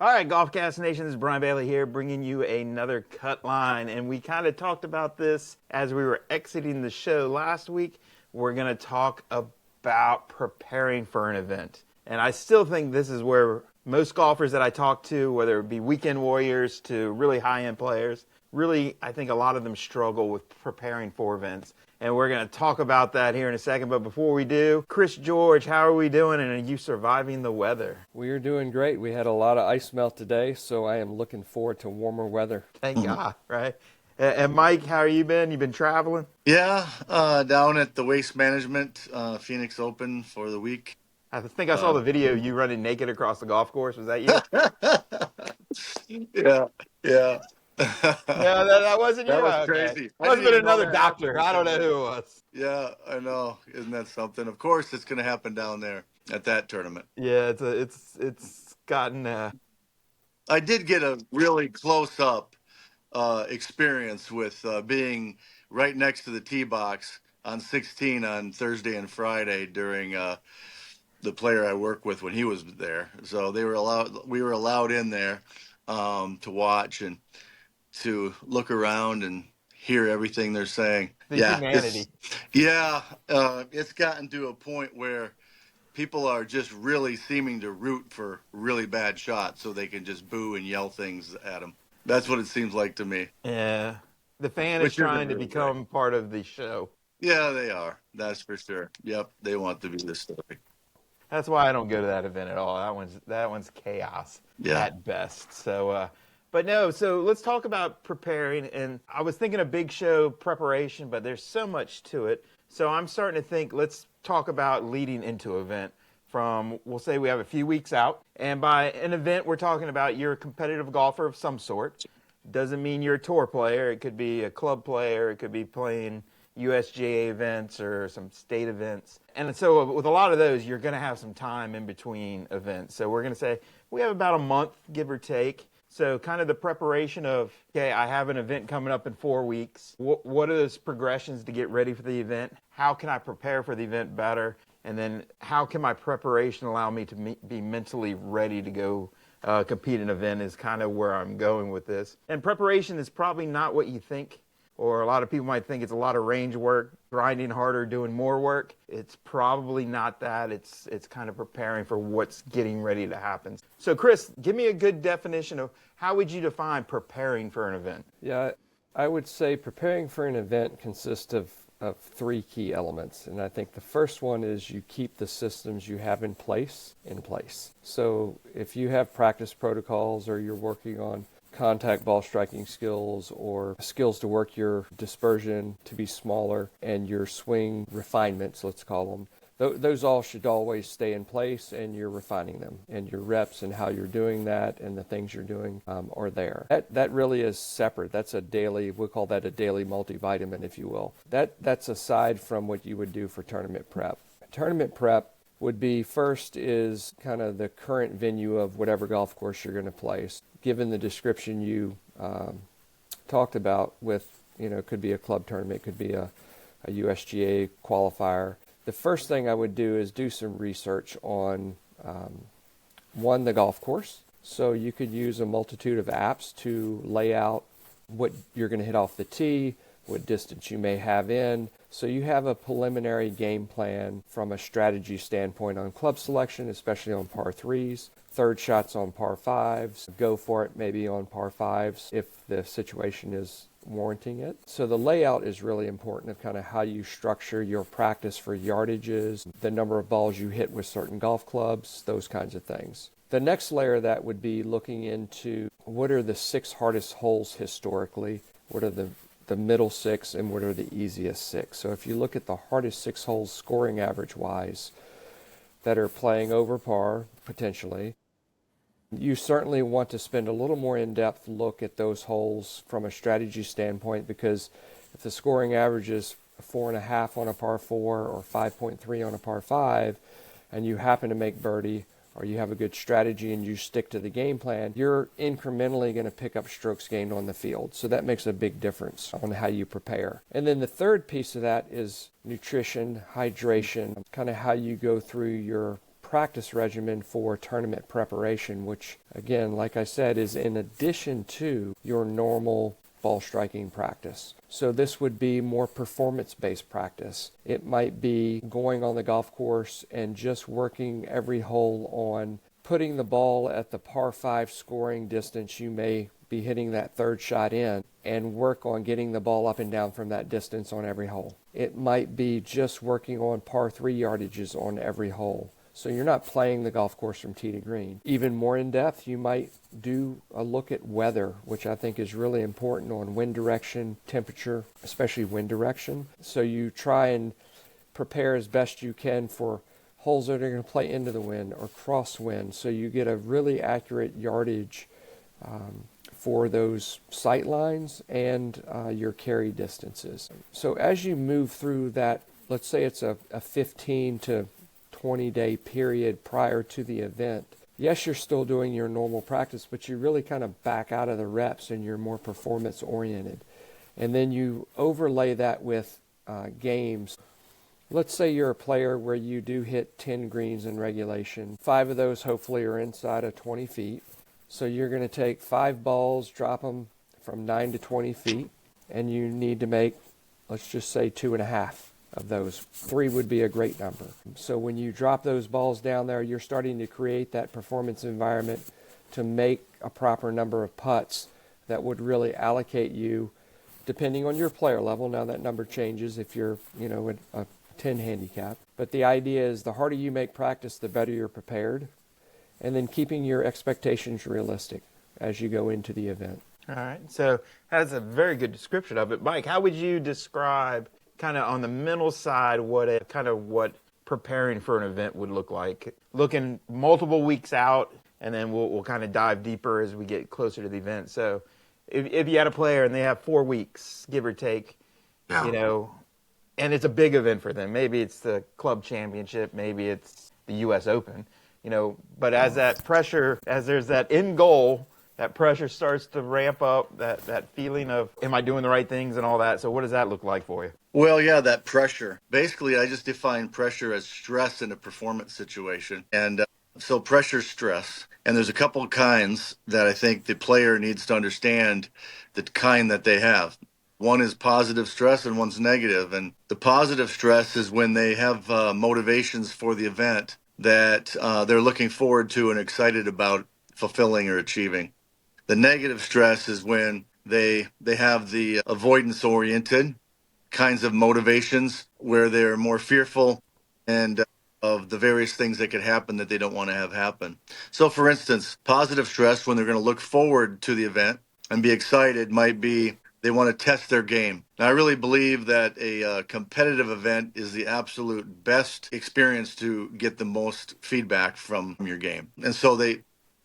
All right, Golfcast Nation, this is Brian Bailie here, bringing you another cut line. And we kind of talked about this as we were exiting the show last week. We're going to talk about preparing for an event. And I still think this is where most golfers that I talk to, whether it be weekend warriors to really high-end players, really, I think a lot of them struggle with preparing for events. And we're going to talk about that here in a second. But before we do, Chris George, how are we doing? And are you surviving the weather? We are doing great. We had a lot of ice melt today, so I am looking forward to warmer weather. Thank God, right? And Mike, how you been? You been traveling? Yeah, down at the Waste Management Phoenix Open for the week. I think I saw the video of you running naked across the golf course. Was that you? Yeah, yeah. No, that wasn't you. That was Okay. crazy. I Must have didn't been even know another that doctor. happened. I don't know who it was. Yeah, I know. Isn't that something? Of course, it's going to happen down there at that tournament. Yeah, it's gotten. I did get a really close-up experience with being right next to the tee box on 16 on Thursday and Friday during the player I work with when he was there. So we were allowed in there to watch and to look around and hear everything they're saying. The Yeah, humanity. it's gotten to a point where people are just really seeming to root for really bad shots so they can just boo and yell things at them. That's what it seems like to me. Yeah, the fan is Which isn't trying to really become part of the show. Yeah, they are. That's for sure. Yep, they want to be the story. That's why I don't go to that event at all. That one's chaos at best. So, but no. So let's talk about preparing. And I was thinking a big show preparation, but there's so much to it. So I'm starting to think. Let's talk about leading into an event. We'll say we have a few weeks out, and by an event we're talking about you're a competitive golfer of some sort. Doesn't mean you're a tour player. It could be a club player. It could be playing USGA events or some state events. And so with a lot of those, you're going to have some time in between events. So we're going to say we have about a month, give or take. So kind of the preparation of, okay, I have an event coming up in 4 weeks. What are those progressions to get ready for the event? How can I prepare for the event better? And then how can my preparation allow me to be mentally ready to go compete in an event is kind of where I'm going with this. And preparation is probably not what you think. Or a lot of people might think it's a lot of range work, grinding harder, doing more work. It's probably not that. It's kind of preparing for what's getting ready to happen. So, Chris, give me a good definition of how would you define preparing for an event? Yeah, I would say preparing for an event consists of three key elements. And I think the first one is you keep the systems you have in place. So if you have practice protocols or you're working on contact ball striking skills or skills to work your dispersion to be smaller and your swing refinements, let's call them, those all should always stay in place, and you're refining them, and your reps and how you're doing that and the things you're doing are there. That really is separate. That's a daily, we'll call that a daily multivitamin, if you will. That's aside from what you would do for tournament prep. Tournament prep would be first is kind of the current venue of whatever golf course you're going to play. Given the description you talked about with, it could be a club tournament, it could be a USGA qualifier. The first thing I would do is do some research on, one, the golf course. So you could use a multitude of apps to lay out what you're going to hit off the tee, what distance you may have in. So you have a preliminary game plan from a strategy standpoint on club selection, especially on par threes. Third shots on par fives. Go for it maybe on par fives if the situation is warranting it. So the layout is really important of kind of how you structure your practice for yardages, the number of balls you hit with certain golf clubs, those kinds of things. The next layer of that would be looking into what are the 6 hardest holes historically, what are the middle 6, and what are the easiest 6. So if you look at the hardest 6 holes scoring average wise that are playing over par potentially, you certainly want to spend a little more in-depth look at those holes from a strategy standpoint, because if the scoring average is 4.5 on a par 4 or 5.3 on a par 5, and you happen to make birdie, or you have a good strategy and you stick to the game plan, you're incrementally going to pick up strokes gained on the field. So that makes a big difference on how you prepare. And then the third piece of that is nutrition, hydration, kind of how you go through your practice regimen for tournament preparation, which again, like I said, is in addition to your normal ball striking practice. So this would be more performance-based practice. It might be going on the golf course and just working every hole on putting the ball at the par 5 scoring distance you may be hitting that third shot in, and work on getting the ball up and down from that distance on every hole. It might be just working on par 3 yardages on every hole. So you're not playing the golf course from tee to green. Even more in depth, you might do a look at weather, which I think is really important, on wind direction, temperature, especially wind direction. So you try and prepare as best you can for holes that are going to play into the wind or crosswind, so you get a really accurate yardage for those sight lines and your carry distances. So as you move through that, let's say it's a 15 to 20-day period prior to the event, yes, you're still doing your normal practice, but you really kind of back out of the reps and you're more performance oriented. And then you overlay that with games. Let's say you're a player where you do hit 10 greens in regulation. 5 of those hopefully are inside of 20 feet. So you're going to take 5 balls, drop them from 9 to 20 feet, and you need to make, let's just say, 2.5 of those. 3 would be a great number. So when you drop those balls down there, you're starting to create that performance environment to make a proper number of putts that would really allocate you, depending on your player level. Now that number changes if you're, at a 10 handicap. But the idea is the harder you make practice, the better you're prepared. And then keeping your expectations realistic as you go into the event. All right. So that's a very good description of it. Mike, how would you describe kind of on the mental side what preparing for an event would look like? Looking multiple weeks out, and then we'll kind of dive deeper as we get closer to the event. So if you had a player and they have 4 weeks, give or take, and it's a big event for them. Maybe it's the club championship, maybe it's the U.S. Open, but as there's that end goal, that pressure starts to ramp up, that feeling of, am I doing the right things and all that? So what does that look like for you? Well, yeah, that pressure. Basically, I just define pressure as stress in a performance situation. And so pressure, stress. And there's a couple of kinds that I think the player needs to understand the kind that they have. One is positive stress and one's negative. And the positive stress is when they have motivations for the event that they're looking forward to and excited about fulfilling or achieving. The negative stress is when they have the avoidance-oriented kinds of motivations where they're more fearful and of the various things that could happen that they don't want to have happen. So, for instance, positive stress, when they're going to look forward to the event and be excited, might be they want to test their game. Now, I really believe that a competitive event is the absolute best experience to get the most feedback from your game. And so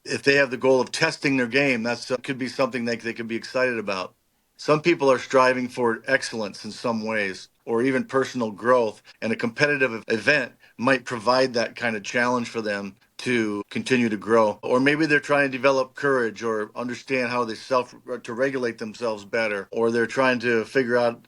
if they have the goal of testing their game, that could be something they could be excited about. Some people are striving for excellence in some ways, or even personal growth, and a competitive event might provide that kind of challenge for them to continue to grow. Or maybe they're trying to develop courage or understand how to regulate themselves better, or they're trying to figure out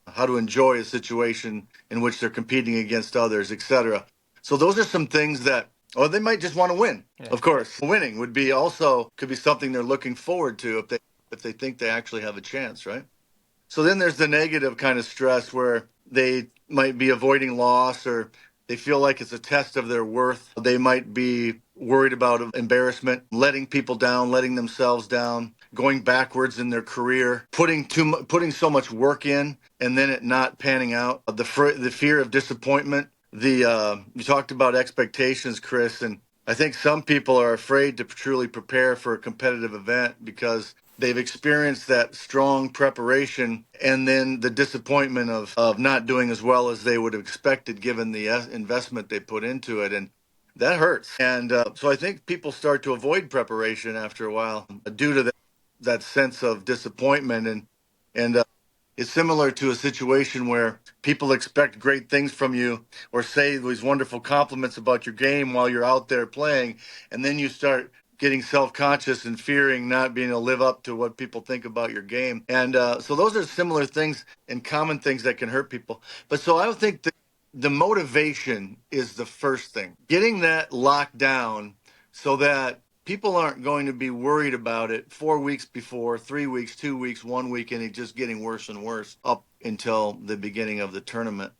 how to enjoy a situation in which they're competing against others, etc. So those are some things or they might just want to win. Yeah. Of course, winning could be something they're looking forward to if they think they actually have a chance, right? So then there's the negative kind of stress where they might be avoiding loss, or they feel like it's a test of their worth. They might be worried about embarrassment, letting people down, letting themselves down, going backwards in their career, putting so much work in and then it not panning out. The fear of disappointment. You talked about expectations, Chris, and I think some people are afraid to truly prepare for a competitive event because they've experienced that strong preparation and then the disappointment of not doing as well as they would have expected given the investment they put into it. And that hurts. And so I think people start to avoid preparation after a while due to that sense of disappointment. And it's similar to a situation where people expect great things from you or say these wonderful compliments about your game while you're out there playing, and then you start getting self-conscious and fearing not being able to live up to what people think about your game. And so those are similar things and common things that can hurt people. But so I don't think that the motivation is the first thing. Getting that locked down so that people aren't going to be worried about it 4 weeks before, 3 weeks, 2 weeks, 1 week, and it just getting worse and worse up until the beginning of the tournament.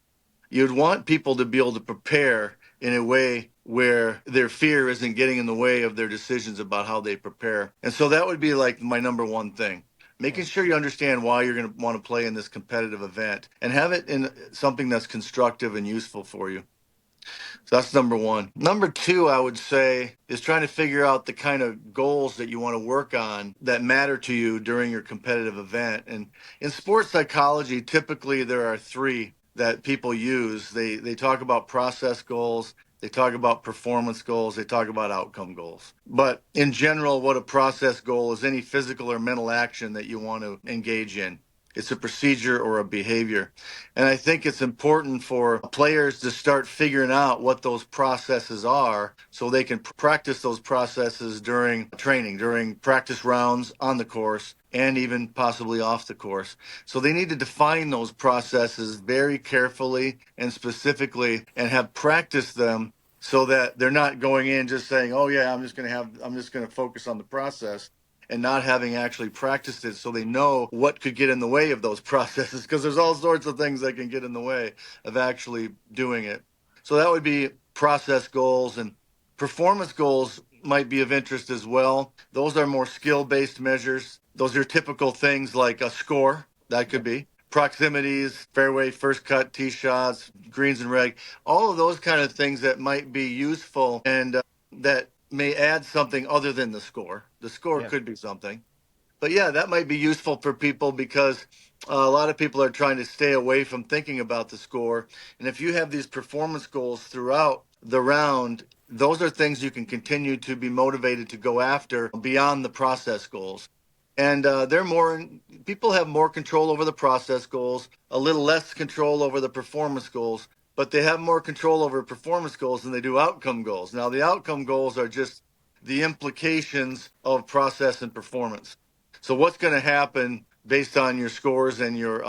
You'd want people to be able to prepare in a way where their fear isn't getting in the way of their decisions about how they prepare. And so that would be like my number one thing. Making sure you understand why you're going to want to play in this competitive event and have it in something that's constructive and useful for you. So that's number one. Number two, I would say, is trying to figure out the kind of goals that you want to work on that matter to you during your competitive event. And in sports psychology, typically there are three that people use. They talk about process goals, they talk about performance goals, they talk about outcome goals. But in general, what a process goal is any physical or mental action that you want to engage in. It's a procedure or a behavior. And I think it's important for players to start figuring out what those processes are so they can practice those processes during training, during practice rounds on the course, and even possibly off the course. So they need to define those processes very carefully and specifically and have practiced them so that they're not going in just saying, oh yeah, I'm just going to focus on the process, and not having actually practiced it so they know what could get in the way of those processes, because there's all sorts of things that can get in the way of actually doing it. So that would be process goals, and performance goals might be of interest as well. Those are more skill-based measures. Those are typical things like a score, that could be proximities, fairway, first cut, tee shots, greens and reg, all of those kind of things that might be useful and that may add something other than the score. The score could be something. But yeah, that might be useful for people because a lot of people are trying to stay away from thinking about the score. And if you have these performance goals throughout the round, those are things you can continue to be motivated to go after beyond the process goals. And people have more control over the process goals, a little less control over the performance goals, but they have more control over performance goals than they do outcome goals. Now, the outcome goals are just the implications of process and performance. So what's going to happen based on your scores and your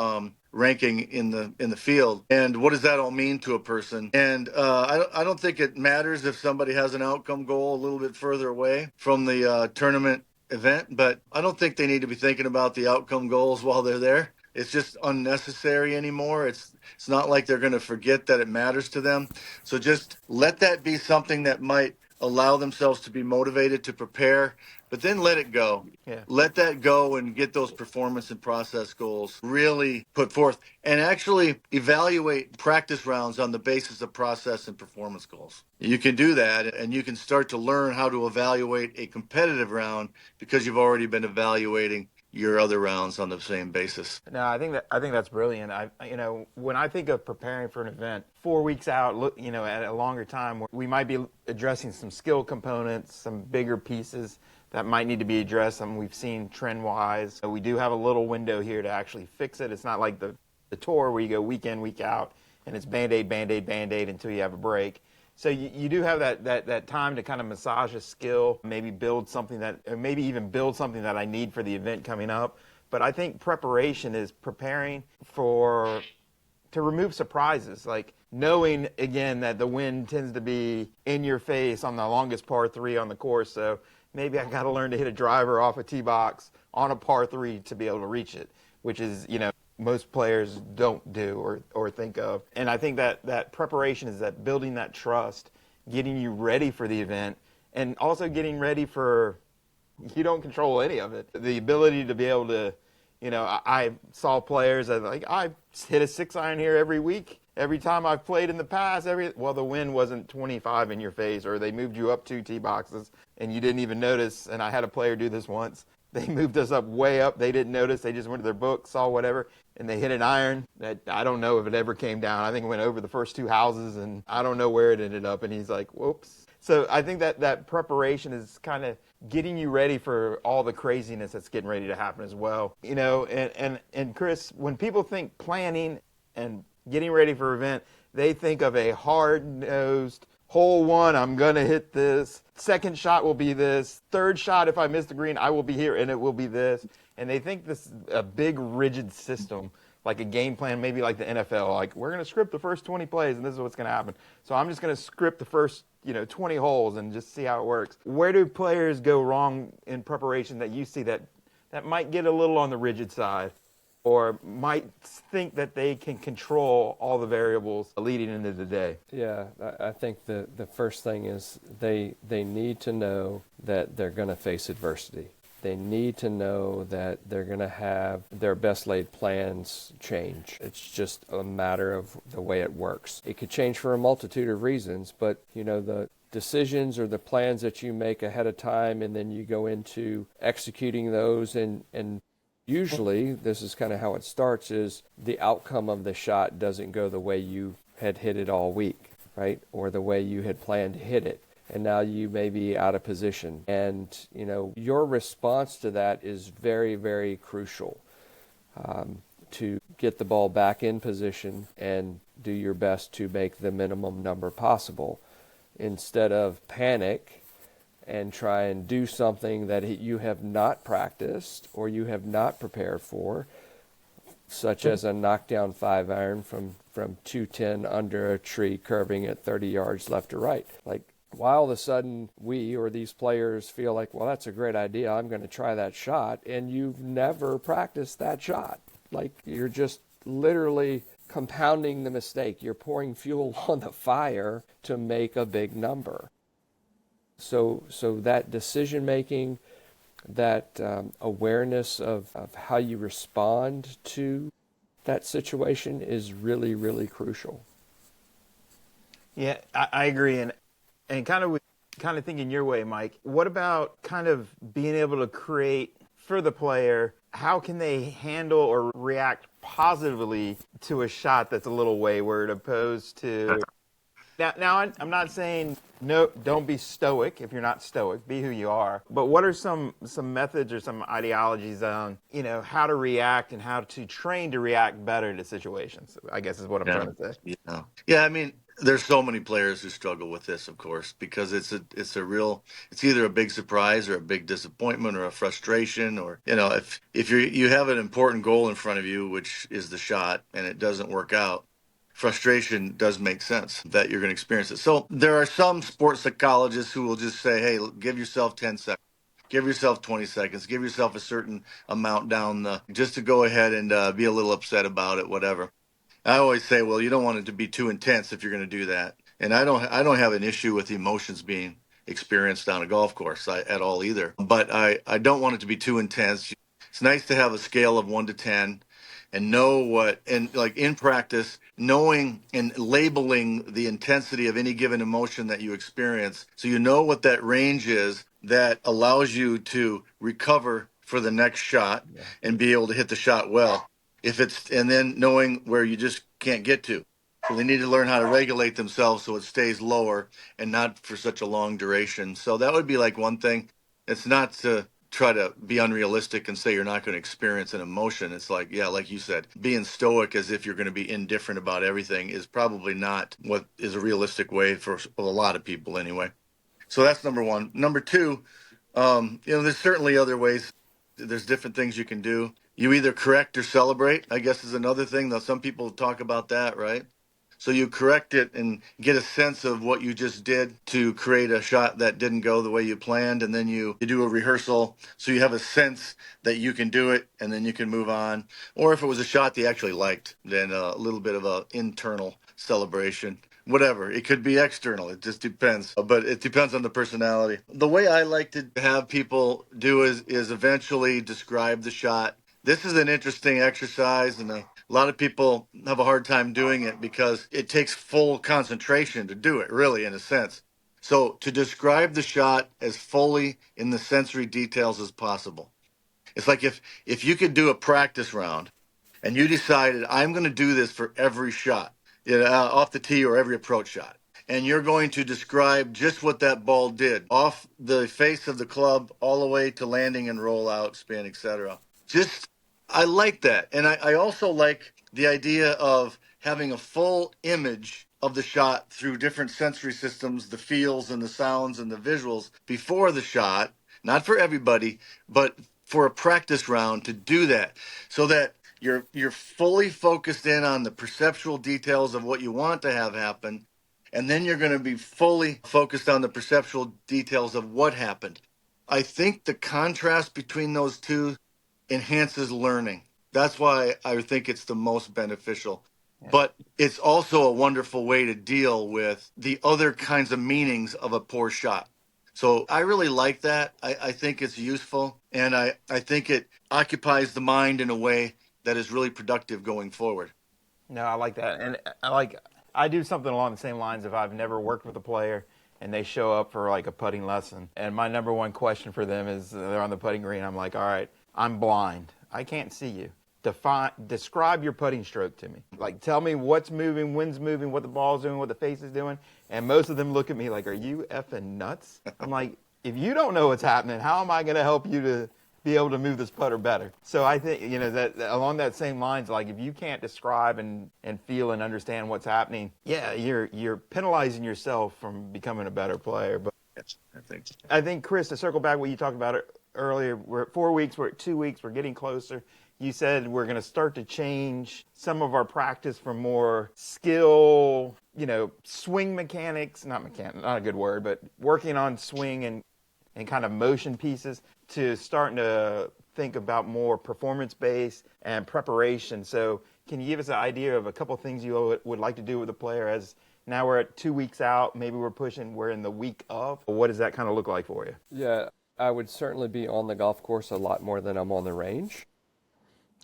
ranking in the field, and what does that all mean to a person? And I don't think it matters if somebody has an outcome goal a little bit further away from the tournament event, but I don't think they need to be thinking about the outcome goals while they're there. It's just unnecessary anymore. It's not like they're going to forget that it matters to them. So just let that be something that might allow themselves to be motivated to prepare, but then let it go. Yeah. Let that go and get those performance and process goals really put forth, and actually evaluate practice rounds on the basis of process and performance goals. You can do that, and you can start to learn how to evaluate a competitive round because you've already been evaluating your other rounds on the same basis. No, I think that's brilliant. When I think of preparing for an event 4 weeks out, at a longer time, we might be addressing some skill components, some bigger pieces that might need to be addressed. We've seen trend-wise. We do have a little window here to actually fix it. It's not like the tour where you go week in, week out, and it's Band-Aid, Band-Aid, Band-Aid until you have a break. So you do have that time to kind of massage a skill, maybe build something maybe even build something that I need for the event coming up. But I think preparation is preparing to remove surprises, like knowing, again, that the wind tends to be in your face on the longest par 3 on the course. So maybe I got to learn to hit a driver off a tee box on a par 3 to be able to reach it, which is, most players don't do or think of. And I think that preparation is that building that trust, getting you ready for the event, and also getting ready for, you don't control any of it. The ability to be able to, I saw players that I hit a 6-iron here every week. Every time I've played in the past, the wind wasn't 25 in your face, or they moved you up 2 tee boxes and you didn't even notice. And I had a player do this once. They moved us up way up. They didn't notice. They just went to their book, saw whatever, and they hit an iron that I don't know if it ever came down. I think it went over the first 2 houses, and I don't know where it ended up. And he's like, whoops. So I think that preparation is kind of getting you ready for all the craziness that's getting ready to happen as well. And Chris, when people think planning and getting ready for an event, they think of a hard-nosed, hole 1, I'm going to hit this. Second shot will be this. Third shot, if I miss the green, I will be here, and it will be this. And they think this is a big, rigid system. like a game plan, maybe like the NFL, like we're going to script the first 20 plays and this is what's going to happen. So I'm just going to script the first 20 holes and just see how it works. Where do players go wrong in preparation that you see that might get a little on the rigid side, or might think that they can control all the variables leading into the day? Yeah, I think the first thing is they need to know that they're going to face adversity. They need to know that they're going to have their best laid plans change. It's just a matter of the way it works. It could change for a multitude of reasons, but the decisions or the plans that you make ahead of time, and then you go into executing those, and usually this is kind of how it starts, is the outcome of the shot doesn't go the way you had hit it all week, right? Or the way you had planned to hit it. And now you may be out of position. And, your response to that is very, very crucial, to get the ball back in position and do your best to make the minimum number possible, instead of panic and try and do something that you have not practiced or you have not prepared for, such as a knockdown 5-iron from 210 under a tree curving at 30 yards left or right. Like, why all of a sudden we or these players feel like, well, that's a great idea, I'm going to try that shot, and you've never practiced that shot. Like, you're just literally compounding the mistake. You're pouring fuel on the fire to make a big number. So that decision making, that awareness of how you respond to that situation is really, really crucial. Yeah, I agree. And kind of thinking your way, Mike, what about kind of being able to create for the player, how can they handle or react positively to a shot that's a little wayward, opposed to... Now I'm not saying no, don't be stoic if you're not stoic. Be who you are. But what are some methods or some ideologies on how to react and how to train to react better to situations? I guess is what I'm trying to say. Yeah. I mean, there's so many players who struggle with this, of course, because it's either a big surprise or a big disappointment or a frustration, or if you have an important goal in front of you, which is the shot, and it doesn't work out. Frustration does make sense that you're going to experience it. So there are some sports psychologists who will just say, hey, give yourself 10 seconds, give yourself 20 seconds, give yourself a certain amount just to go ahead and be a little upset about it, whatever. I always say, well, you don't want it to be too intense if you're going to do that. And I don't have an issue with emotions being experienced on a golf course at all either. But I don't want it to be too intense. It's nice to have a scale of 1 to 10 and like in practice, knowing and labeling the intensity of any given emotion that you experience, so you know what that range is that allows you to recover for the next shot and be able to hit the shot well. And then knowing where you just can't get to. So they need to learn how to regulate themselves so it stays lower and not for such a long duration. So that would be like one thing. It's not to try to be unrealistic and say you're not going to experience an emotion. It's like, yeah, like you said, being stoic as if you're going to be indifferent about everything is probably not what is a realistic way for a lot of people anyway. So that's number one. Number two, there's certainly other ways. There's different things you can do. You either correct or celebrate, I guess, is another thing. Though some people talk about that, right? So you correct it and get a sense of what you just did to create a shot that didn't go the way you planned. And then you do a rehearsal. So you have a sense that you can do it, and then you can move on. Or if it was a shot they actually liked, then a little bit of an internal celebration. Whatever. It could be external. It just depends. But it depends on the personality. The way I like to have people do is eventually describe the shot. This is an interesting exercise, and a lot of people have a hard time doing it because it takes full concentration to do it, really, in a sense. So to describe the shot as fully in the sensory details as possible. It's like if you could do a practice round and you decided, I'm going to do this for every shot, off the tee or every approach shot. And you're going to describe just what that ball did off the face of the club all the way to landing and roll out, spin, etc. I like that. And I also like the idea of having a full image of the shot through different sensory systems, the feels and the sounds and the visuals before the shot, not for everybody, but for a practice round to do that so that You're fully focused in on the perceptual details of what you want to have happen, and then you're going to be fully focused on the perceptual details of what happened. I think the contrast between those two enhances learning. That's why I think it's the most beneficial. But it's also a wonderful way to deal with the other kinds of meanings of a poor shot. So I really like that. I think it's useful, and I think it occupies the mind in a way that is really productive going forward. No, I like that, and I do something along the same lines. If I've never worked with a player and they show up for like a putting lesson, and my number one question for them is they're on the putting green. I'm like, all right, I'm blind. I can't see you. Describe your putting stroke to me. Like, tell me what's moving, when's moving, what the ball's doing, what the face is doing. And most of them look at me like, are you effing nuts? I'm like, if you don't know what's happening, how am I going to help you to be able to move this putter better? So I think, that along that same lines, like if you can't describe and feel and understand what's happening, yeah, you're penalizing yourself from becoming a better player. But Yes, I think, Chris, to circle back what you talked about earlier, we're at 4 weeks, we're at 2 weeks, we're getting closer. You said we're going to start to change some of our practice from more skill, swing mechanics, not a good word, but working on swing and kind of motion pieces to starting to think about more performance-based and preparation. So can you give us an idea of a couple of things you would like to do with the player as now we're at 2 weeks out, maybe we're in the week of? What does that kind of look like for you? Yeah, I would certainly be on the golf course a lot more than I'm on the range.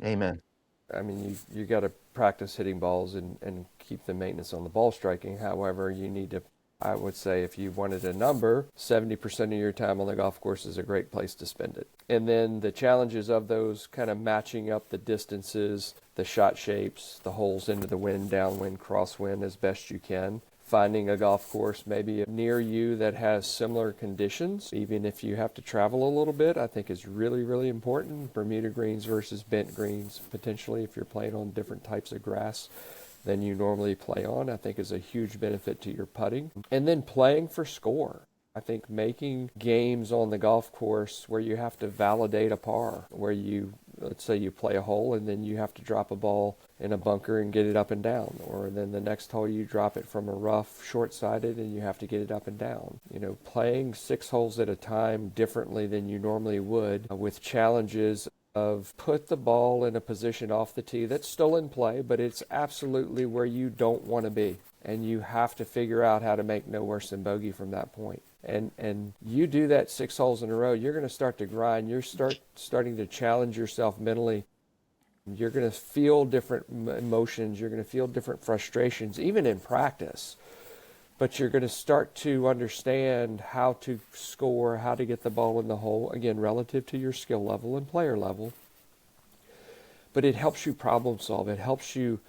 Amen. I mean, you got to practice hitting balls and keep the maintenance on the ball striking. However, you need to, I would say, if you wanted a number, 70% of your time on the golf course is a great place to spend it. And then the challenges of those, kind of matching up the distances, the shot shapes, the holes into the wind, downwind, crosswind as best you can. Finding a golf course maybe near you that has similar conditions, even if you have to travel a little bit, I think is really, really important. Bermuda greens versus bent greens, potentially, if you're playing on different types of grass than you normally play on, I think is a huge benefit to your putting. And then playing for score. I think making games on the golf course where you have to validate a par, where let's say you play a hole and then you have to drop a ball in a bunker and get it up and down, or then the next hole you drop it from a rough short-sided and you have to get it up and down. Playing 6 holes at a time differently than you normally would, with challenges of put the ball in a position off the tee that's still in play, but it's absolutely where you don't want to be. And you have to figure out how to make no worse than bogey from that point. And you do that 6 holes in a row, you're going to start to grind. You're starting to challenge yourself mentally. You're going to feel different emotions. You're going to feel different frustrations, even in practice. But you're going to start to understand how to score, how to get the ball in the hole, again, relative to your skill level and player level. But it helps you problem solve. It helps you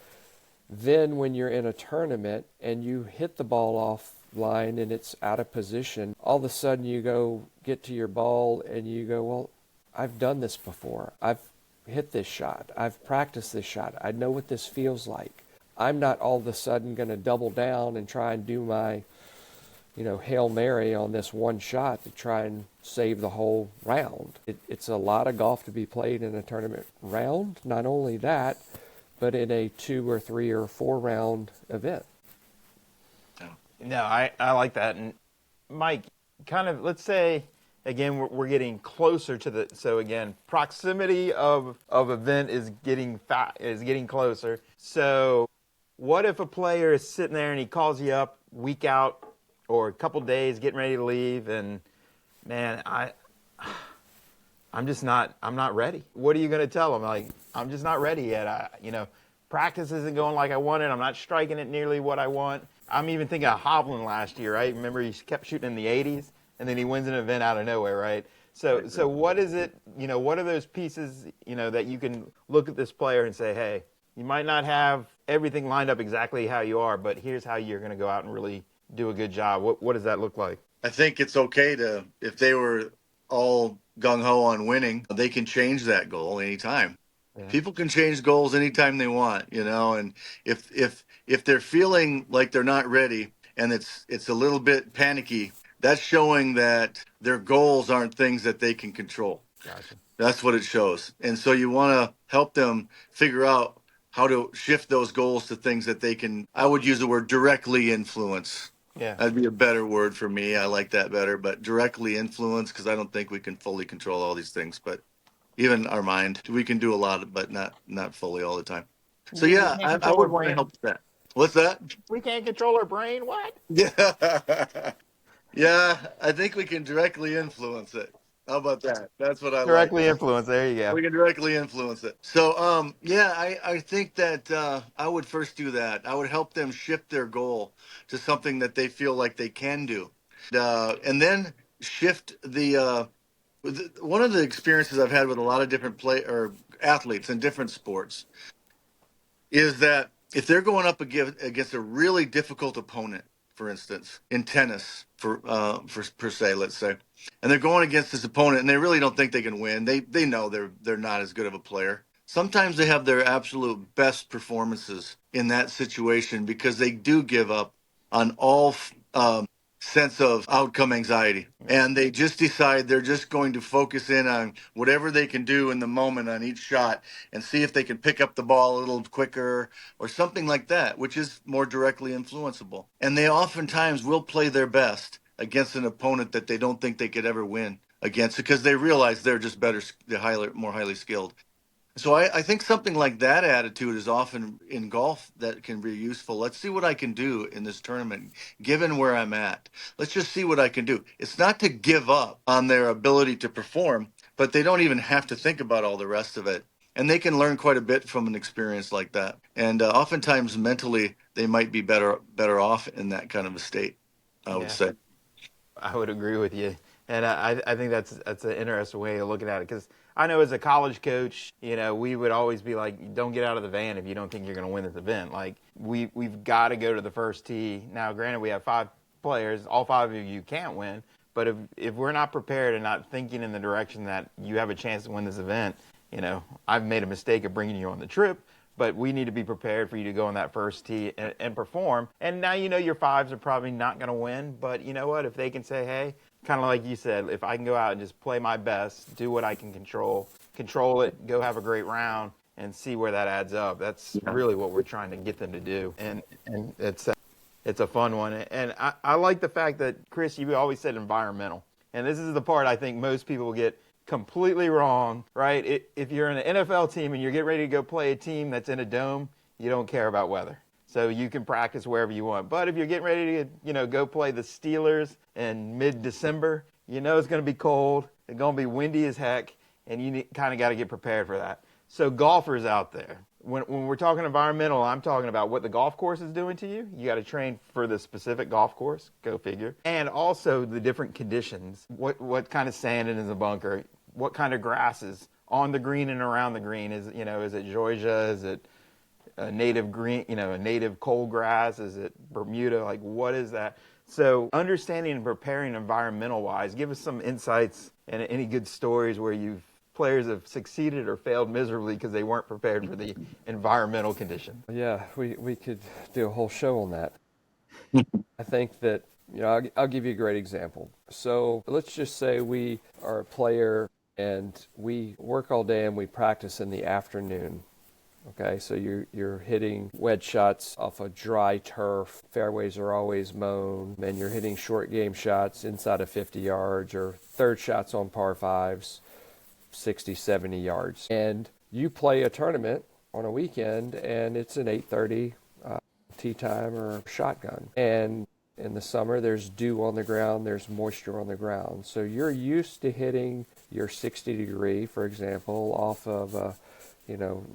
then when you're in a tournament and you hit the ball off line and it's out of position, all of a sudden you go get to your ball and you go, well, I've done this before. I've hit this shot. I've practiced this shot. I know what this feels like. I'm not all of a sudden going to double down and try and do my, Hail Mary on this one shot to try and save the whole round. It's a lot of golf to be played in a tournament round. Not only that, but in a 2 or 3 or 4 round event. No, I like that. And Mike, kind of, let's say, again, we're getting closer to so again, proximity of event is getting closer. So what if a player is sitting there and he calls you up week out or a couple days getting ready to leave and, man, I'm not ready. What are you going to tell him? Like, I'm just not ready yet. Practice isn't going like I wanted. I'm not striking it nearly what I want. I'm even thinking of Hovland last year, right? Remember he kept shooting in the 80s and then he wins an event out of nowhere, right? So what is it, what are those pieces, that you can look at this player and say, hey, you might not have everything lined up exactly how you are, but here's how you're going to go out and really do a good job. What does that look like? I think it's okay if they were all gung-ho on winning, they can change that goal anytime. Yeah. People can change goals anytime they want, and if they're feeling like they're not ready and it's a little bit panicky, that's showing that their goals aren't things that they can control. Gotcha. That's what it shows. And so you want to help them figure out how to shift those goals to things that they can, I would use the word directly influence. Yeah. That'd be a better word for me. I like that better, but directly influence, because I don't think we can fully control all these things, but even our mind, we can do a lot, but not fully all the time. So We yeah, can't I control our would want to brain. help with that. What's that? We can't control our brain. What? Yeah. Yeah, I think we can directly influence it. How about that? That's what I like. Directly influence. There you go. We can directly influence it. So, yeah, I think that I would first do that. I would help them shift their goal to something that they feel like they can do, and then shift one of the experiences I've had with a lot of different play or athletes in different sports is that if they're going up against a really difficult opponent, for instance, in tennis, for per se, let's say, and they're going against this opponent and they really don't think they can win. They know they're not as good of a player. Sometimes they have their absolute best performances in that situation because they do give up on all sense of outcome anxiety. And they just decide they're just going to focus in on whatever they can do in the moment on each shot and see if they can pick up the ball a little quicker or something like that, which is more directly influenceable. And they oftentimes will play their best against an opponent that they don't think they could ever win against because they realize they're just better, they're more highly skilled. So I think something like that attitude is often in golf that can be useful. Let's see what I can do in this tournament, given where I'm at. Let's just see what I can do. It's not to give up on their ability to perform, but they don't even have to think about all the rest of it. And they can learn quite a bit from an experience like that. And oftentimes mentally, they might be better off in that kind of a state, I would Yeah, say. I would agree with you, and I think that's an interesting way of looking at it because I know as a college coach, we would always be like, don't get out of the van if you don't think you're going to win this event. Like we've got to go to the first tee. Now, granted, we have 5 players, all 5 of you can't win, but if we're not prepared and not thinking in the direction that you have a chance to win this event, I've made a mistake of bringing you on the trip. But we need to be prepared for you to go on that first tee and perform. And now your 5s are probably not going to win. But you know what? If they can say, hey, kind of like you said, if I can go out and just play my best, do what I can control it, go have a great round, and see where that adds up. That's really what we're trying to get them to do. And it's a fun one. And I like the fact that, Chris, you always said environmental. And this is the part I think most people get completely wrong, right? If you're in an NFL team and you're getting ready to go play a team that's in a dome, you don't care about weather. So you can practice wherever you want. But if you're getting ready to, go play the Steelers in mid-December, it's going to be cold. It's going to be windy as heck, and you kind of got to get prepared for that. So golfers out there, when we're talking environmental, I'm talking about what the golf course is doing to you. You got to train for the specific golf course, go figure. And also the different conditions. What kind of sand is in the bunker? What kind of grasses on the green and around the green? Is it Georgia? Is it a native green, a native cold grass? Is it Bermuda? Like, what is that? So understanding and preparing environmental wise, give us some insights and any good stories where players have succeeded or failed miserably because they weren't prepared for the environmental condition. Yeah, we could do a whole show on that. I think that, I'll give you a great example. So let's just say we are a player and we work all day and we practice in the afternoon. Okay, so you're hitting wedge shots off a dry turf. Fairways are always mown, and you're hitting short game shots inside of 50 yards or third shots on par fives, 60, 70 yards. And you play a tournament on a weekend and it's an 8:30 tee time or shotgun. And in the summer, there's dew on the ground, there's moisture on the ground. So you're used to hitting your 60 degree, for example, off of a,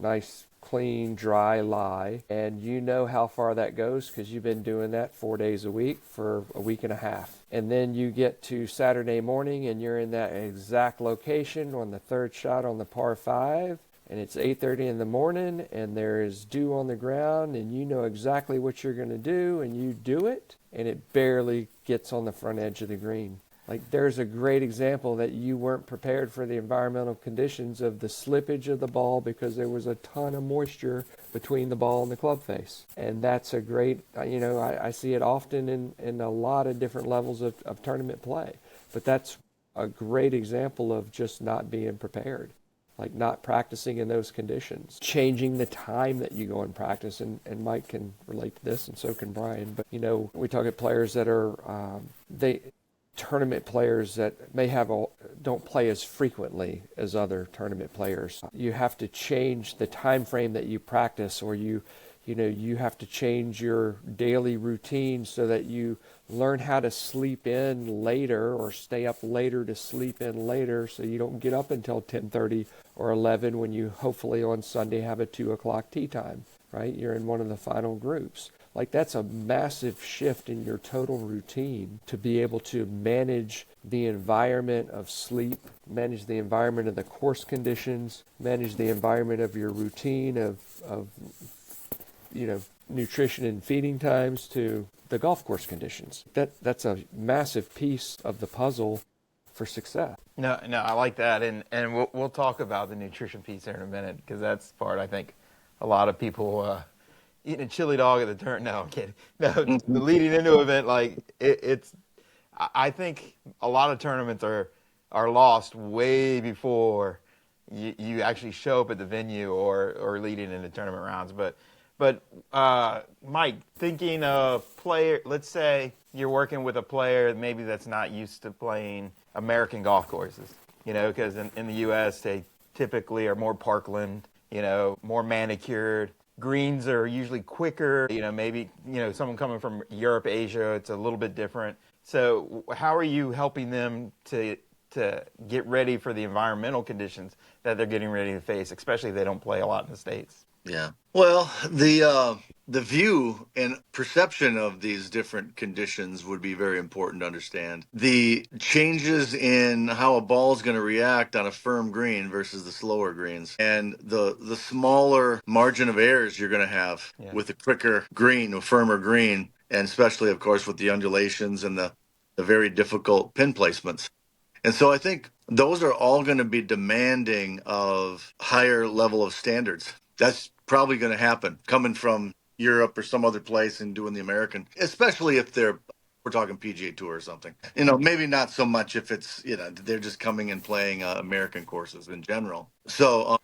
nice, clean, dry lie. And you know how far that goes because you've been doing that 4 days a week for a week and a half. And then you get to Saturday morning and you're in that exact location on the third shot on the par 5. And it's 8:30 in the morning and there is dew on the ground and you know exactly what you're going to do and you do it and it barely gets on the front edge of the green. Like, there's a great example that you weren't prepared for the environmental conditions of the slippage of the ball because there was a ton of moisture between the ball and the club face. And that's a great, I see it often in a lot of different levels of tournament play. But that's a great example of just not being prepared, like not practicing in those conditions, changing the time that you go and practice. And Mike can relate to this, and so can Brian. But, we talk at players that are, tournament players that may don't play as frequently as other tournament players. You have to change the time frame that you practice, or you have to change your daily routine so that you learn how to sleep in later or stay up later to sleep in later, so you don't get up until 10:30 or 11 when you hopefully on Sunday have a 2 o'clock tee time, right? You're in one of the final groups. Like, that's a massive shift in your total routine to be able to manage the environment of sleep, manage the environment of the course conditions, manage the environment of your routine of nutrition and feeding times to the golf course conditions. That's a massive piece of the puzzle for success. No, I like that, and we'll talk about the nutrition piece here in a minute, because that's the part I think a lot of people eating a chili dog at the turn. No, I'm kidding. No, the leading into an event, like it's. I think a lot of tournaments are lost way before you actually show up at the venue or leading into tournament rounds. But Mike, thinking of player, let's say you're working with a player maybe that's not used to playing American golf courses, because in the U.S. they typically are more parkland, more manicured. Greens are usually quicker, maybe, someone coming from Europe, Asia, it's a little bit different. So how are you helping them to get ready for the environmental conditions that they're getting ready to face, especially if they don't play a lot in the States? Yeah. Well, the view and perception of these different conditions would be very important to understand. The changes in how a ball is going to react on a firm green versus the slower greens, and the smaller margin of errors you're going to have with a quicker green, a firmer green, and especially, of course, with the undulations and the very difficult pin placements. And so I think those are all going to be demanding of higher level of standards. That's probably going to happen coming from Europe or some other place and doing the American, especially if we're talking PGA Tour or something. Maybe not so much if it's, they're just coming and playing American courses in general. So,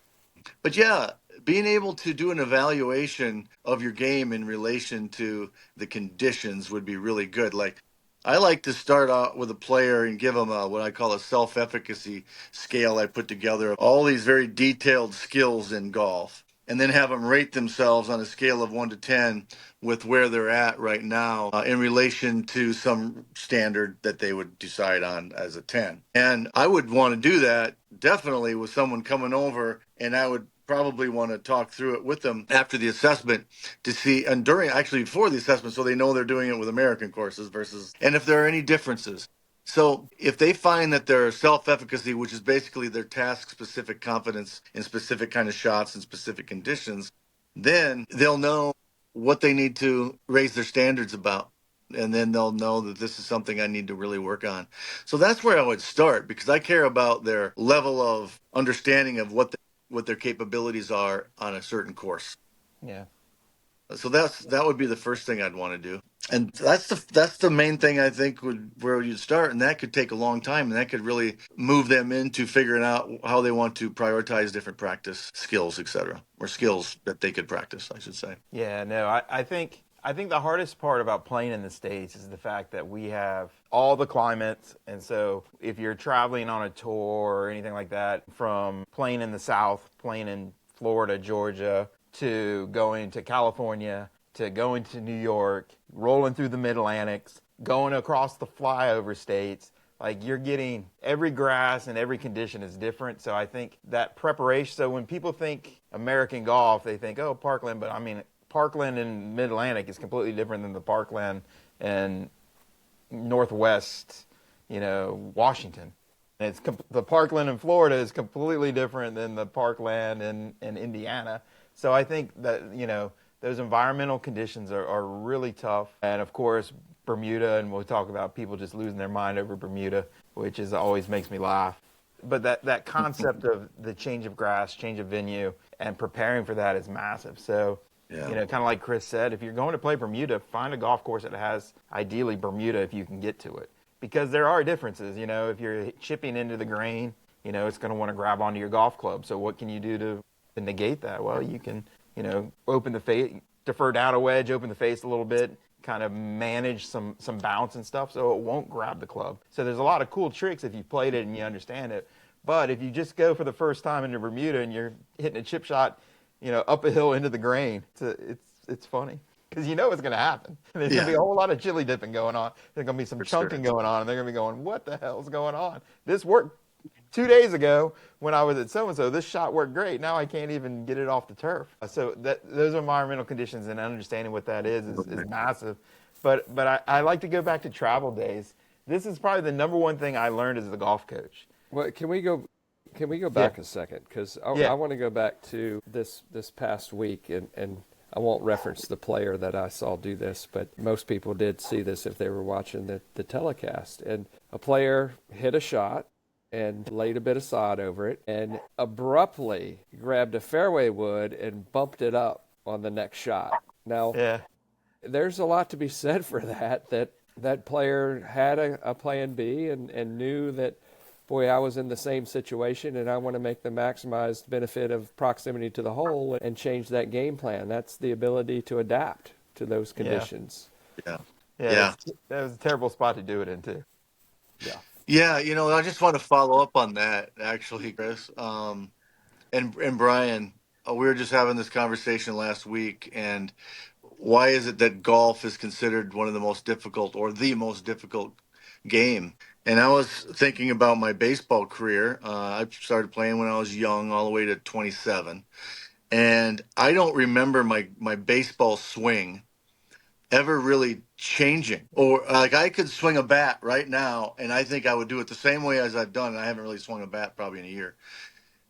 but yeah, being able to do an evaluation of your game in relation to the conditions would be really good. Like, I like to start out with a player and give them what I call a self-efficacy scale I put together of all these very detailed skills in golf, and then have them rate themselves on a scale of 1 to 10 with where they're at right now in relation to some standard that they would decide on as a 10. And I would want to do that definitely with someone coming over, and I would probably want to talk through it with them after the assessment to see, and before the assessment, so they know they're doing it with American courses versus, and if there are any differences. So if they find that their self-efficacy, which is basically their task-specific confidence in specific kind of shots and specific conditions, then they'll know what they need to raise their standards about. And then they'll know that this is something I need to really work on. So that's where I would start, because I care about their level of understanding of what their capabilities are on a certain course. Yeah. So that would be the first thing I'd want to do. And that's the main thing I think where you'd start, and that could take a long time, and that could really move them into figuring out how they want to prioritize different practice skills, etc., or skills that they could practice, I should say. Yeah, no, I think the hardest part about playing in the States is the fact that we have all the climates. And so if you're traveling on a tour or anything like that, from playing in the South, playing in Florida, Georgia, to going to California, to going to New York, rolling through the Mid-Atlantics, going across the flyover states, like, you're getting every grass and every condition is different. So I think that preparation, so when people think American golf, they think, oh, Parkland, but I mean, Parkland in Mid-Atlantic is completely different than the Parkland in Northwest, Washington. And the Parkland in Florida is completely different than the Parkland in Indiana. So I think that, those environmental conditions are really tough. And of course, Bermuda, and we'll talk about people just losing their mind over Bermuda, which always makes me laugh. But that concept of the change of grass, change of venue, and preparing for that is massive. So, kind of like Chris said, if you're going to play Bermuda, find a golf course that has ideally Bermuda if you can get to it. because there are differences. If you're chipping into the grain, it's going to want to grab onto your golf club. So what can you do to negate that? Well, you can, open the face, defer down a wedge, open the face a little bit, kind of manage some bounce and stuff so it won't grab the club. So there's a lot of cool tricks if you played it and you understand it. But if you just go for the first time into Bermuda and you're hitting a chip shot, up a hill into the grain, it's funny. Because it's going to happen. There's going to be a whole lot of chili dipping going on. There's going to be some chunking going on, and they're going to be going, what the hell's going on? This worked 2 days ago when I was at so-and-so. This shot worked great. Now I can't even get it off the turf. So those environmental conditions and understanding what that is massive. But I like to go back to travel days. This is probably the number one thing I learned as a golf coach. Well, can we go back a second? Because I want to go back to this past week, and I won't reference the player that I saw do this, but most people did see this if they were watching the telecast. And a player hit a shot and laid a bit of sod over it and abruptly grabbed a fairway wood and bumped it up on the next shot. Now, there's a lot to be said for that player had a plan B and knew that, boy, I was in the same situation and I want to make the maximized benefit of proximity to the hole and change that game plan. That's the ability to adapt to those conditions. Yeah. That was a terrible spot to do it in, too. Yeah, I just want to follow up on that, actually, Chris. And Brian, we were just having this conversation last week, and why is it that golf is considered one of the most difficult or the most difficult game? And I was thinking about my baseball career. I started playing when I was young, all the way to 27. And I don't remember my baseball swing ever really changing. Or like I could swing a bat right now, and I think I would do it the same way as I've done. And I haven't really swung a bat probably in a year.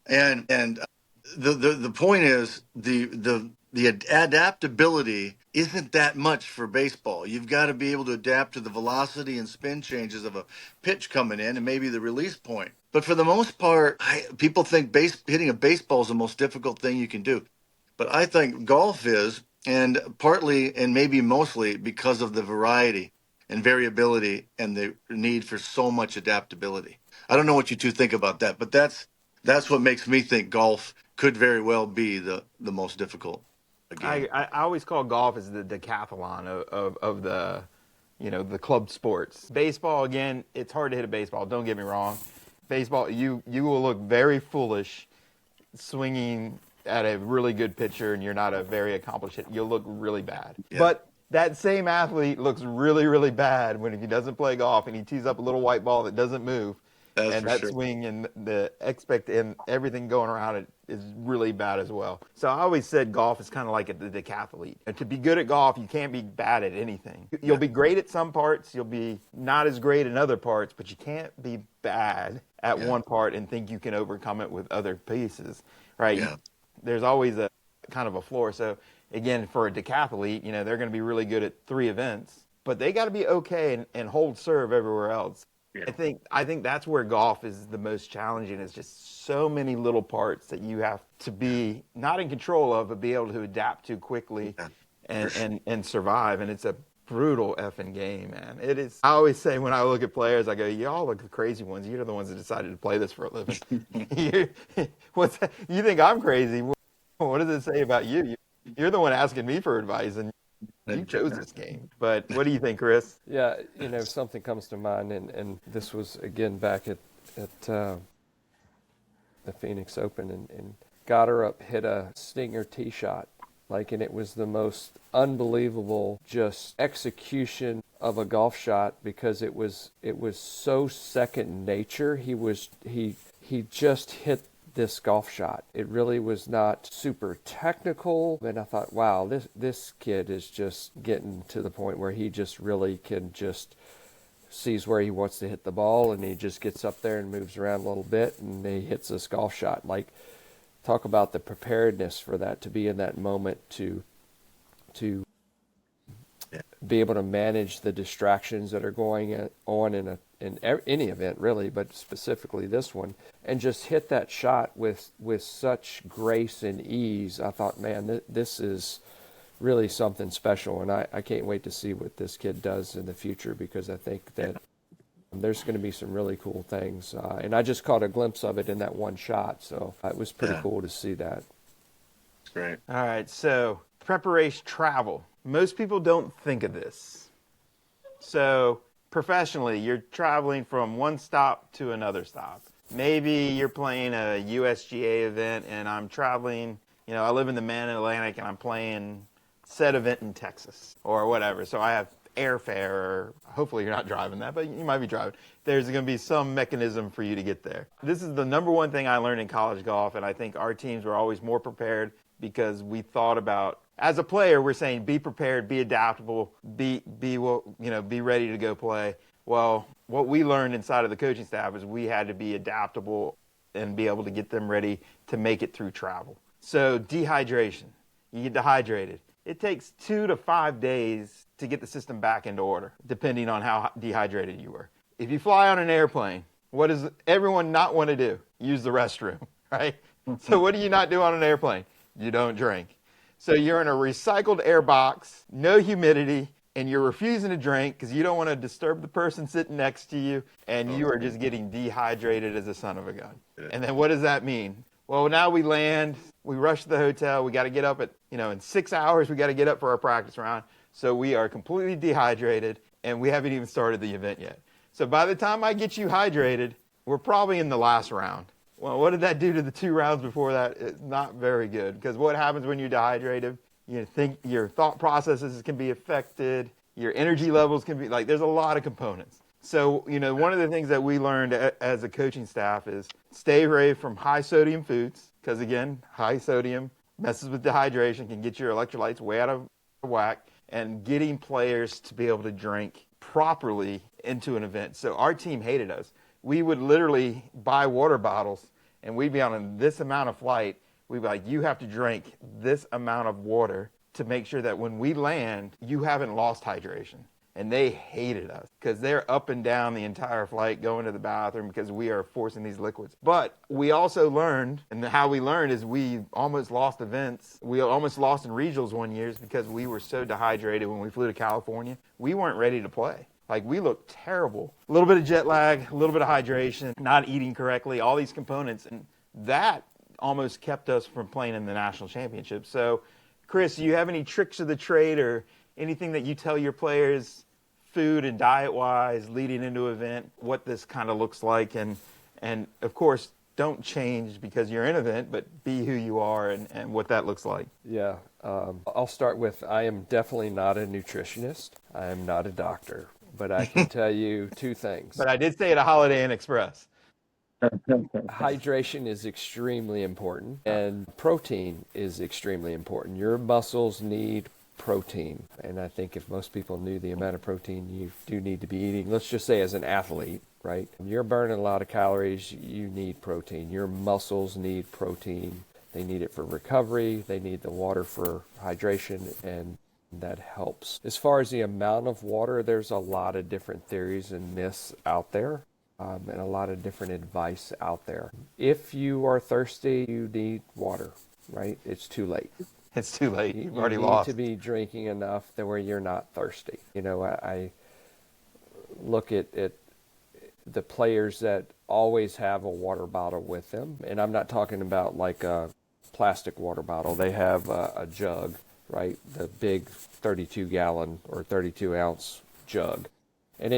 And the point is the adaptability isn't that much for baseball. You've got to be able to adapt to the velocity and spin changes of a pitch coming in and maybe the release point. But for the most part, people think hitting a baseball is the most difficult thing you can do. But I think golf is, and partly and maybe mostly because of the variety and variability and the need for so much adaptability. I don't know what you two think about that, but that's what makes me think golf could very well be the most difficult game. I always call golf as the decathlon of the the club sports. Baseball, again, it's hard to hit a baseball. Don't get me wrong. Baseball, you will look very foolish swinging at a really good pitcher and you're not a very accomplished hitter. You'll look really bad. Yeah. But that same athlete looks really, really bad if he doesn't play golf and he tees up a little white ball that doesn't move. And that swing and the and everything going around it is really bad as well. So I always said golf is kind of like the decathlete. And to be good at golf, you can't be bad at anything. You'll be great at some parts. You'll be not as great in other parts, but you can't be bad at one part and think you can overcome it with other pieces, right? Yeah. There's always a kind of a floor. So again, for a decathlete, they're going to be really good at 3 events, but they got to be okay and hold serve everywhere else. Yeah. I think that's where golf is the most challenging. It's just so many little parts that you have to be not in control of, but be able to adapt to quickly and survive. And it's a brutal effing game, man. It is. I always say when I look at players, I go, y'all look the crazy ones. You're the ones that decided to play this for a living. You think I'm crazy? What does it say about you? You're the one asking me for advice, and you chose this game. But what do you think, Chris? Yeah, something comes to mind, and this was, again, back at the Phoenix Open, and Goddard hit a stinger tee shot, and it was the most unbelievable just execution of a golf shot because it was so second nature. He just hit this golf shot. It really was not super technical, and I thought, wow, this kid is just getting to the point where he just really can just sees where he wants to hit the ball, and he just gets up there and moves around a little bit, and he hits this golf shot. Talk about the preparedness for that, to be in that moment, to be able to manage the distractions that are going on in any event, really, but specifically this one, and just hit that shot with such grace and ease. I thought, man, this is really something special, and I can't wait to see what this kid does in the future, because I think that There's going to be some really cool things. And I just caught a glimpse of it in that one shot. So it was pretty cool to see that. Great. All right, so preparation travel. Most people don't think of this. So professionally, you're traveling from one stop to another stop. Maybe you're playing a USGA event and I'm traveling, I live in the Mid-Atlantic and I'm playing said event in Texas or whatever. So I have airfare, or hopefully you're not driving that, but you might be driving. There's going to be some mechanism for you to get there. This is the number one thing I learned in college golf, and I think our teams were always more prepared because we thought about, as a player, we're saying be prepared, be adaptable, be ready to go play. Well, what we learned inside of the coaching staff is we had to be adaptable and be able to get them ready to make it through travel. So dehydration, you get dehydrated. It takes 2 to 5 days to get the system back into order, depending on how dehydrated you were. If you fly on an airplane, what does everyone not want to do? Use the restroom, right? So what do you not do on an airplane? You don't drink. So you're in a recycled air box, no humidity, and you're refusing to drink because you don't want to disturb the person sitting next to you, and you are just getting dehydrated as a son of a gun. And then what does that mean? Well, now we land, we rush to the hotel, we got to get up at, in 6 hours, we got to get up for our practice round. So we are completely dehydrated, and we haven't even started the event yet. So by the time I get you hydrated, we're probably in the last round. Well, what did that do to the 2 rounds before that? It's not very good, because what happens when you're dehydrated? You think your thought processes can be affected, your energy levels can be, there's a lot of components. So, one of the things that we learned as a coaching staff is stay away from high sodium foods, because again, high sodium messes with dehydration, can get your electrolytes way out of whack, and getting players to be able to drink properly into an event. So our team hated us. We would literally buy water bottles, and we'd be on this amount of flight. We'd be like, you have to drink this amount of water to make sure that when we land, you haven't lost hydration. And they hated us because they're up and down the entire flight going to the bathroom because we are forcing these liquids. But we also learned, and how we learned is we almost lost events. We almost lost in regionals one year because we were so dehydrated when we flew to California. We weren't ready to play. We looked terrible. A little bit of jet lag, a little bit of hydration, not eating correctly, all these components. And that almost kept us from playing in the national championship. So, Chris, do you have any tricks of the trade or anything that you tell your players food and diet-wise leading into an event, what this kind of looks like? And of course, don't change because you're in an event, but be who you are and what that looks like. Yeah. I'll start with, I am definitely not a nutritionist. I am not a doctor, but I can tell you 2 things. But I did say at a Holiday Inn Express. Hydration is extremely important, and protein is extremely important. Your muscles need protein, and I think if most people knew the amount of protein you do need to be eating, let's just say as an athlete, right? You're burning a lot of calories, you need protein. Your muscles need protein. They need it for recovery, they need the water for hydration, and that helps. As far as the amount of water, there's a lot of different theories and myths out there. And a lot of different advice out there. If you are thirsty, you need water, right? It's too late. It's too late. You've already lost. You lost. need to be drinking enough that where you're not thirsty. I look at the players that always have a water bottle with them. And I'm not talking about like a plastic water bottle. They have a jug, right? The big 32-gallon or 32-ounce jug. And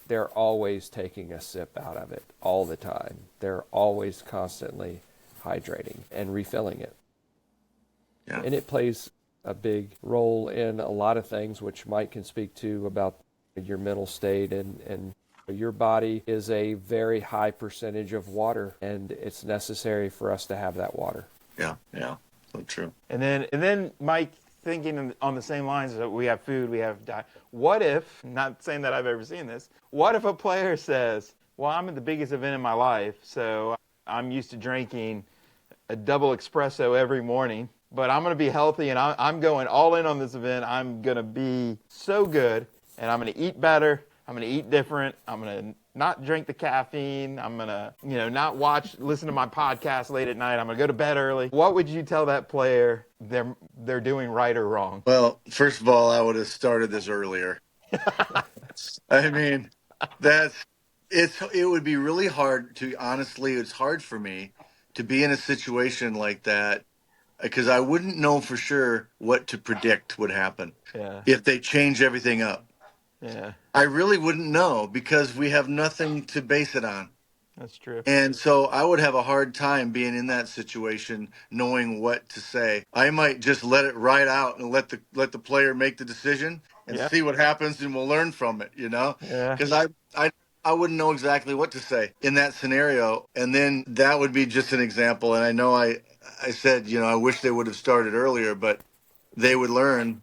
they're always taking a sip out of it all the time. They're always constantly hydrating and refilling it. Yeah. And it plays a big role in a lot of things, which Mike can speak to about your mental state. And your body is a very high percentage of water, and it's necessary for us to have that water. Yeah, so true. And then Mike, thinking on the same lines that we have food, we have diet. What if, not saying that I've ever seen this, what if a player says, well, I'm at the biggest event in my life, so I'm used to drinking a double espresso every morning, but I'm going to be healthy and I'm going all in on this event. I'm going to be so good, and I'm going to eat better. I'm going to eat different. I'm going to not drink the caffeine. I'm going to, not listen to my podcast late at night. I'm going to go to bed early. What would you tell that player they're doing right or wrong? Well, first of all, I would have started this earlier. I mean, That's it would be really hard to honestly, it's hard for me to be in a situation like that because I wouldn't know for sure what to predict would happen Yeah, if they change everything up. yeah, I really wouldn't know because we have nothing to base it on. that's true. And so I would have a hard time being in that situation, knowing what to say. I might just let it ride out and let the player make the decision and Yeah, see what happens, and we'll learn from it. yeah, Because I wouldn't know exactly what to say in that scenario, and then that would be just an example. And I know I said I wish they would have started earlier, but they would learn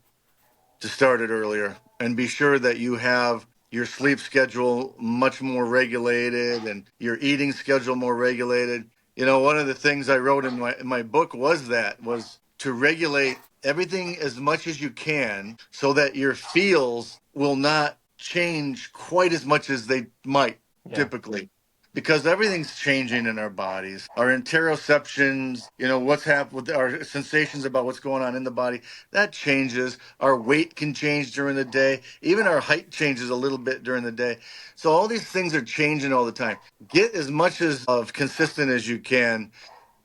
to start it earlier and be sure that you have your sleep schedule much more regulated and your eating schedule more regulated. One of the things I wrote in my book was to regulate everything as much as you can so that your feels will not change quite as much as they might yeah, typically, because everything's changing in our bodies. Our interoceptions, what's happening with our sensations about what's going on in the body, that changes. Our weight can change during the day. Even our height changes a little bit during the day. So all these things are changing all the time. Get as much as of consistent as you can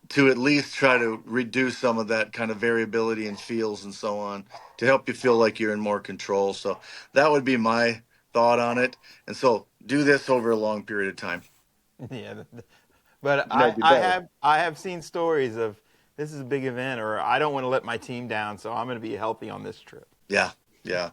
to at least try to reduce some of that kind of variability in feels and so on to help you feel like you're in more control. So that would be my thought on it. And so do this over a long period of time. yeah. But Might be I better. have seen stories of this is a big event, or I don't want to let my team down, so I'm going to be healthy on this trip. Yeah. Yeah.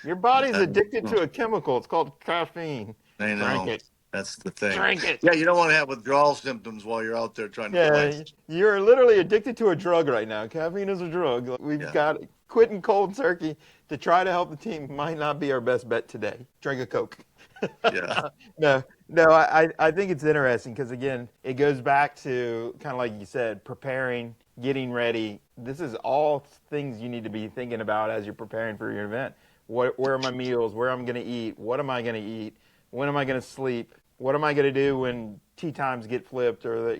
Your body's Uh, addicted to a chemical. It's called caffeine. I Drink know. it. That's the thing. Drink it. Yeah, you don't want to have withdrawal symptoms while you're out there trying to play. Yeah, you're literally addicted to a drug right now. Caffeine is a drug. We've Yeah. got quitting cold turkey to try to help the team might not be our best bet today. Drink a Coke. Yeah. No, no, I think it's interesting because, again, it goes back to kind of like you said, preparing, getting ready. This is all things you need to be thinking about as you're preparing for your event. Where are my meals? Where am I going to eat? What am I going to eat? When am I going to sleep? What am I going to do when tee times get flipped? Or,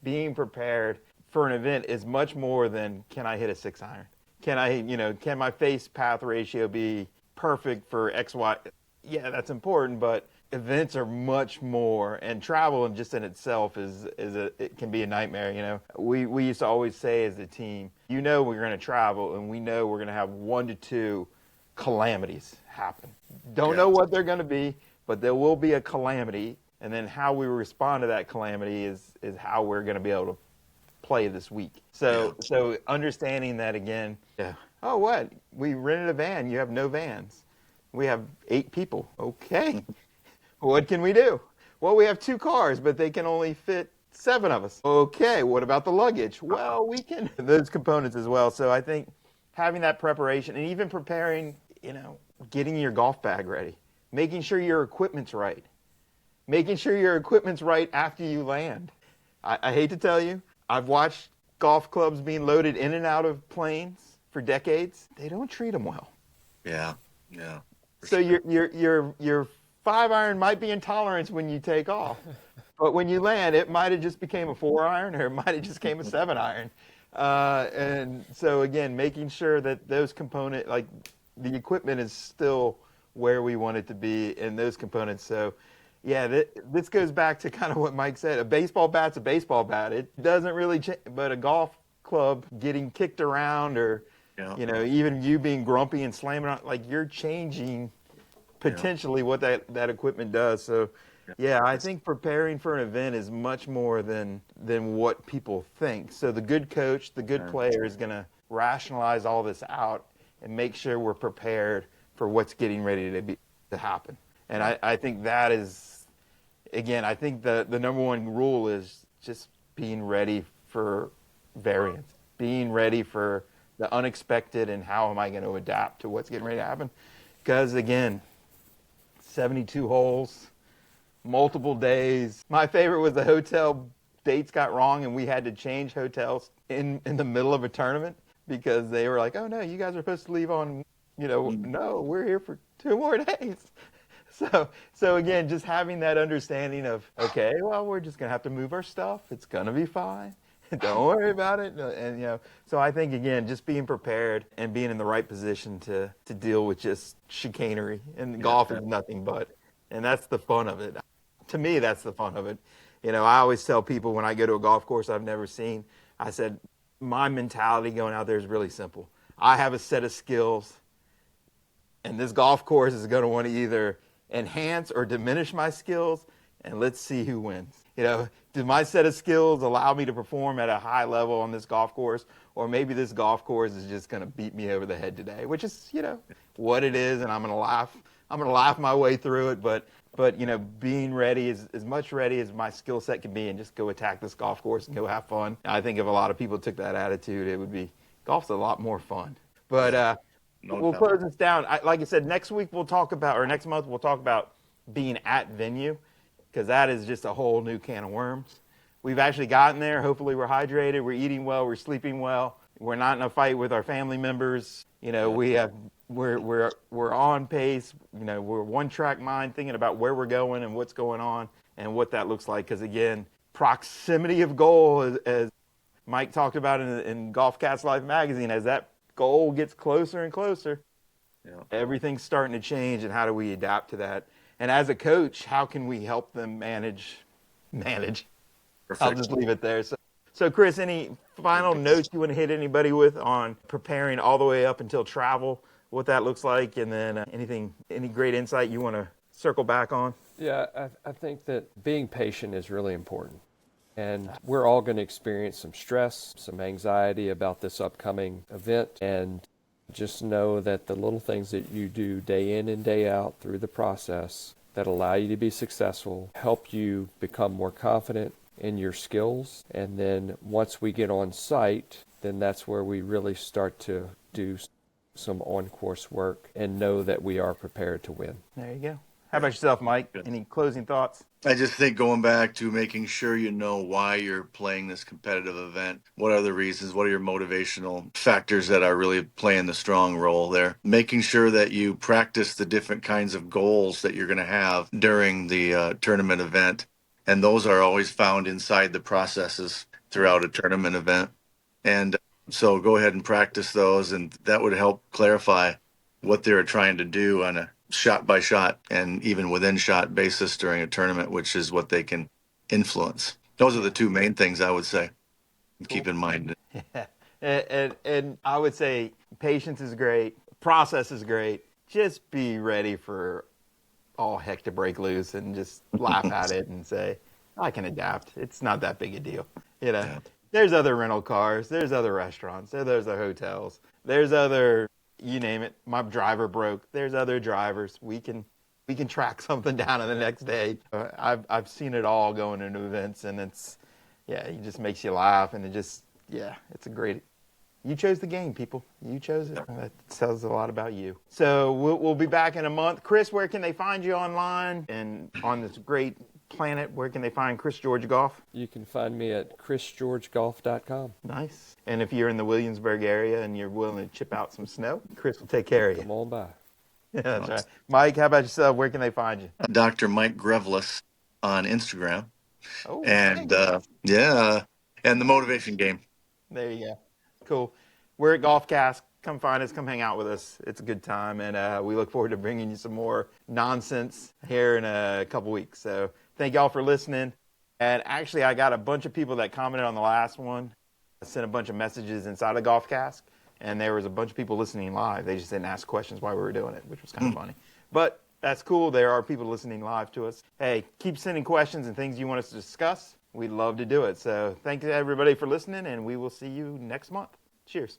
being prepared for an event is much more than can I hit a 6-iron? Can my face path ratio be perfect for X, Y? Yeah, that's important, but events are much more, and travel and just in itself it can be a nightmare. We used to always say as a team, we're going to travel, and we know we're going to have 1 to 2 calamities happen. Don't Yeah. know what they're going to be, but there will be a calamity, and then how we respond to that calamity is how we're going to be able to play this week. Yeah. So understanding that again. Yeah. Oh, what? We rented a van. You have no vans. We have 8 people. Okay. What can we do? Well, we have 2 cars, but they can only fit 7 of us. Okay. What about the luggage? Well, we can those components as well. So I think having that preparation and even preparing, getting your golf bag ready, making sure your equipment's right, making sure your equipment's right after you land. I hate to tell you, I've watched golf clubs being loaded in and out of planes for decades. They don't treat them well. Yeah. Yeah. For So sure. your 5-iron might be in tolerance when you take off, but when you land, it might have just became a 4-iron, or it might have just became a 7-iron. And so again, making sure that those components, like the equipment, is still where we want it to be in those components. So yeah, this goes back to kind of what Mike said. A baseball bat's a baseball bat. It doesn't really change, but a golf club getting kicked around, or Yeah. even you being grumpy and slamming on, like, you're changing Yeah. potentially what that equipment does. So Yeah. yeah, I That's- think preparing for an event is much more than what people think. So the good coach, the good Yeah. player is going to rationalize all this out and make sure we're prepared for what's getting ready to happen. And I think that is, again, I think the number one rule is just being ready for variance, being ready for the unexpected, and how am I going to adapt to what's getting ready to happen. Because again, 72 holes, multiple days. My favorite was the hotel dates got wrong, and we had to change hotels in the middle of a tournament because they were like, oh no, you guys are supposed to leave on, no, we're here for 2 more days. So again, just having that understanding of, okay, well, we're just going to have to move our stuff. It's going to be fine. Don't worry about it. And so I think, again, just being prepared and being in the right position to deal with just chicanery. And golf is nothing but. And that's the fun of it. To me, that's the fun of it. I always tell people when I go to a golf course I've never seen, I said, my mentality going out there is really simple. I have a set of skills, and this golf course is going to want to either enhance or diminish my skills, and let's see who wins. Do my set of skills allow me to perform at a high level on this golf course, or maybe this golf course is just going to beat me over the head today, which is, what it is, and I'm going to laugh. I'm going to laugh my way through it, but being ready, as much ready as my skill set can be, and just go attack this golf course and go have fun. I think if a lot of people took that attitude, it would be, golf's a lot more fun. But we'll close this down. Like I said, next month we'll talk about being at venue, because that is just a whole new can of worms. We've actually gotten there. Hopefully we're hydrated, we're eating well, we're sleeping well. We're not in a fight with our family members. We're on pace. We're one track mind, thinking about where we're going and what's going on and what that looks like. Because again, proximity of goal, as Mike talked about in Golf Cats Life magazine, as that goal gets closer and closer, everything's starting to change. And how do we adapt to that? And as a coach, how can we help them manage? Perfect. I'll just leave it there. So Chris, any final notes you want to hit anybody with on preparing all the way up until travel, what that looks like, and then any great insight you want to circle back on? Yeah, I think that being patient is really important. And we're all going to experience some stress, some anxiety about this upcoming event. And just know that the little things that you do day in and day out through the process that allow you to be successful help you become more confident in your skills. And then once we get on site, then that's where we really start to do some on-course work and know that we are prepared to win. There you go. How about yourself, Mike? Any closing thoughts? I just think going back to making sure you know why you're playing this competitive event. What are the reasons? What are your motivational factors that are really playing the strong role there? Making sure that you practice the different kinds of goals that you're going to have during the tournament event. And those are always found inside the processes throughout a tournament event. And so go ahead and practice those, and that would help clarify what they're trying to do on a shot by shot and even within shot basis during a tournament, which is what they can influence. Those are the two main things I would say. Keep in mind. Yeah. And I would say patience is great. Process is great. Just be ready for all heck to break loose and just laugh at it and say, I can adapt. It's not that big a deal. Yeah. There's other rental cars. There's other restaurants. There's other hotels. There's other, you name it. My driver broke. There's other drivers. We can track something down on the next day. I've seen it all going into events, and it just makes you laugh, and it's a great. You chose the game, people. You chose it. That tells a lot about you. So we'll be back in a month. Chris, where can they find you online and on this great planet? Where can they find Chris George Golf? You can find me at chrisgeorgegolf.com. Nice. And if you're in the Williamsburg area and you're willing to chip out some snow, Chris will take care of you. Come on by. Yeah, that's right. Mike, how about yourself? Where can they find you? Dr. Mike Grevlos on Instagram. Oh, and and the motivation game. There you go. Cool. We're at Golf Cast. Come find us. Come hang out with us. It's a good time, and we look forward to bringing you some more nonsense here in a couple weeks. So thank y'all for listening. And actually, I got a bunch of people that commented on the last one. I sent a bunch of messages inside of Golf Cast, and there was a bunch of people listening live. They just didn't ask questions while we were doing it, which was kind of funny. But that's cool. There are people listening live to us. Hey, keep sending questions and things you want us to discuss. We'd love to do it. So thank you, everybody, for listening, and we will see you next month. Cheers.